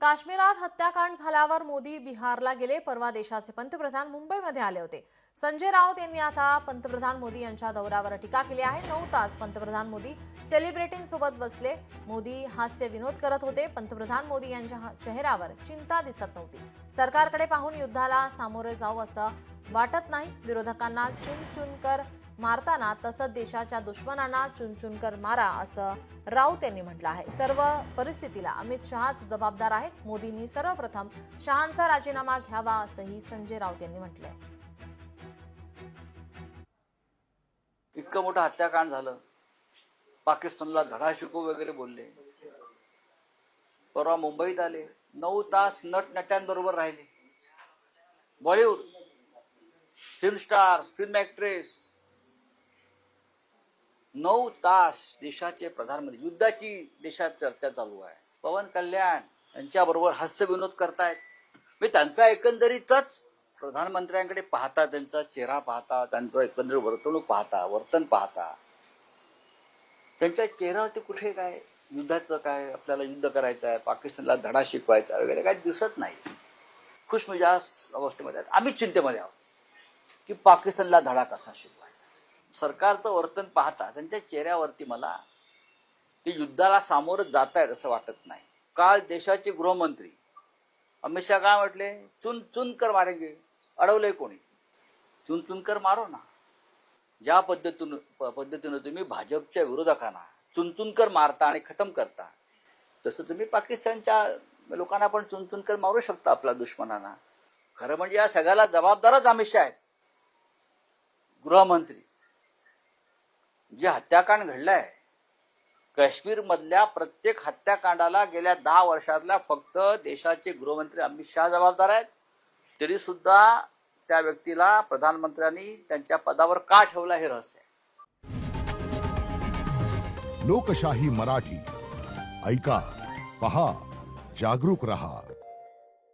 काश्मीरात हत्याकांड झाल्यावर मोदी बिहारला गेले. परवा देशाचे पंतप्रधान मुंबईमध्ये आले होते. संजय राऊत यांनी आता पंतप्रधान मोदी यांच्या दौऱ्यावर टीका केली आहे. 9 तास पंतप्रधान मोदी सेलिब्रिटींसोबत बसले. मोदी हास्य विनोद करत होते. पंतप्रधान मोदी यांच्या चेहऱ्यावर चिंता दिसत नव्हती. सरकारकडे पाहून युद्धाला सामोरे जाऊ असं वाटत नाही. विरोधकांना चुनचुनकर मारताना तसंच देशाच्या दुश्मनांना चुनचुनकर मारा असं राऊत यांनी म्हटलं आहे. सर्व परिस्थितीला अमित शहाच जबाबदार आहेत. मोदींनी सर्वप्रथम शहांचा राजीनामा घ्यावा असंही संजय राऊत यांनी म्हटलंय. इतकं मोठं हत्याकांड झालं, पाकिस्तानला धडा शिकवू वगैरे बोलले. परवा मुंबईत आले, 9 तास नटनट्यांबरोबर राहिले. Bollywood film stars, film actress, 9 तास देशाचे प्रधानमंत्री, युद्धाची देशात चर्चा चालू आहे. पवन कल्याण यांच्याबरोबर हास्य विनोद करतायत. मी त्यांचा एकंदरीतच प्रधानमंत्र्यांकडे पाहता, त्यांचा चेहरा पाहता, त्यांचं एकंदरीत वर्तणूक पाहता, वर्तन पाहता, त्यांच्या चेहऱ्यावरती कुठे काय युद्धाचं काय, आपल्याला युद्ध करायचं आहे, पाकिस्तानला धडा शिकवायचा वगैरे काय दिसत नाही. खुशमिजाज अवस्थेमध्ये आहेत. आम्ही चिंतेमध्ये आहोत की पाकिस्तानला धडा कसा शिकवायचा. सरकारचं वर्तन पाहता त्यांच्या चेहऱ्यावरती मला ते युद्धाला सामोरं जात आहेत असं वाटत नाही. काल देशाचे गृहमंत्री अमित शहा काय म्हटले? चुन चुन कर मारेंगे. अडवलंय कोणी? चुन चुन कर मारो ना. ज्या पद्धतीनं तुम्ही भाजपच्या विरोधकांना चुन कर मारता आणि खतम करता, तसं तुम्ही पाकिस्तानच्या लोकांना पण चुन कर मारू शकता, आपल्या दुश्मनांना. खरं म्हणजे या सगळ्याला जबाबदारच अमित शहा आहेत, गृहमंत्री. जे हत्याकांड घडलंय, काश्मीर मधल्या प्रत्येक हत्याकांडाला गेल्या 10 वर्षातल्या फक्त देशाचे गृहमंत्री अमित शहा जबाबदार आहेत. तरी सुद्धा त्या व्यक्तीला प्रधानमंत्र्यांनी त्यांच्या पदावर का ठेवला हे रहस्य आहे. लोकशाही मराठी ऐका, पहा, जागरूक रहा.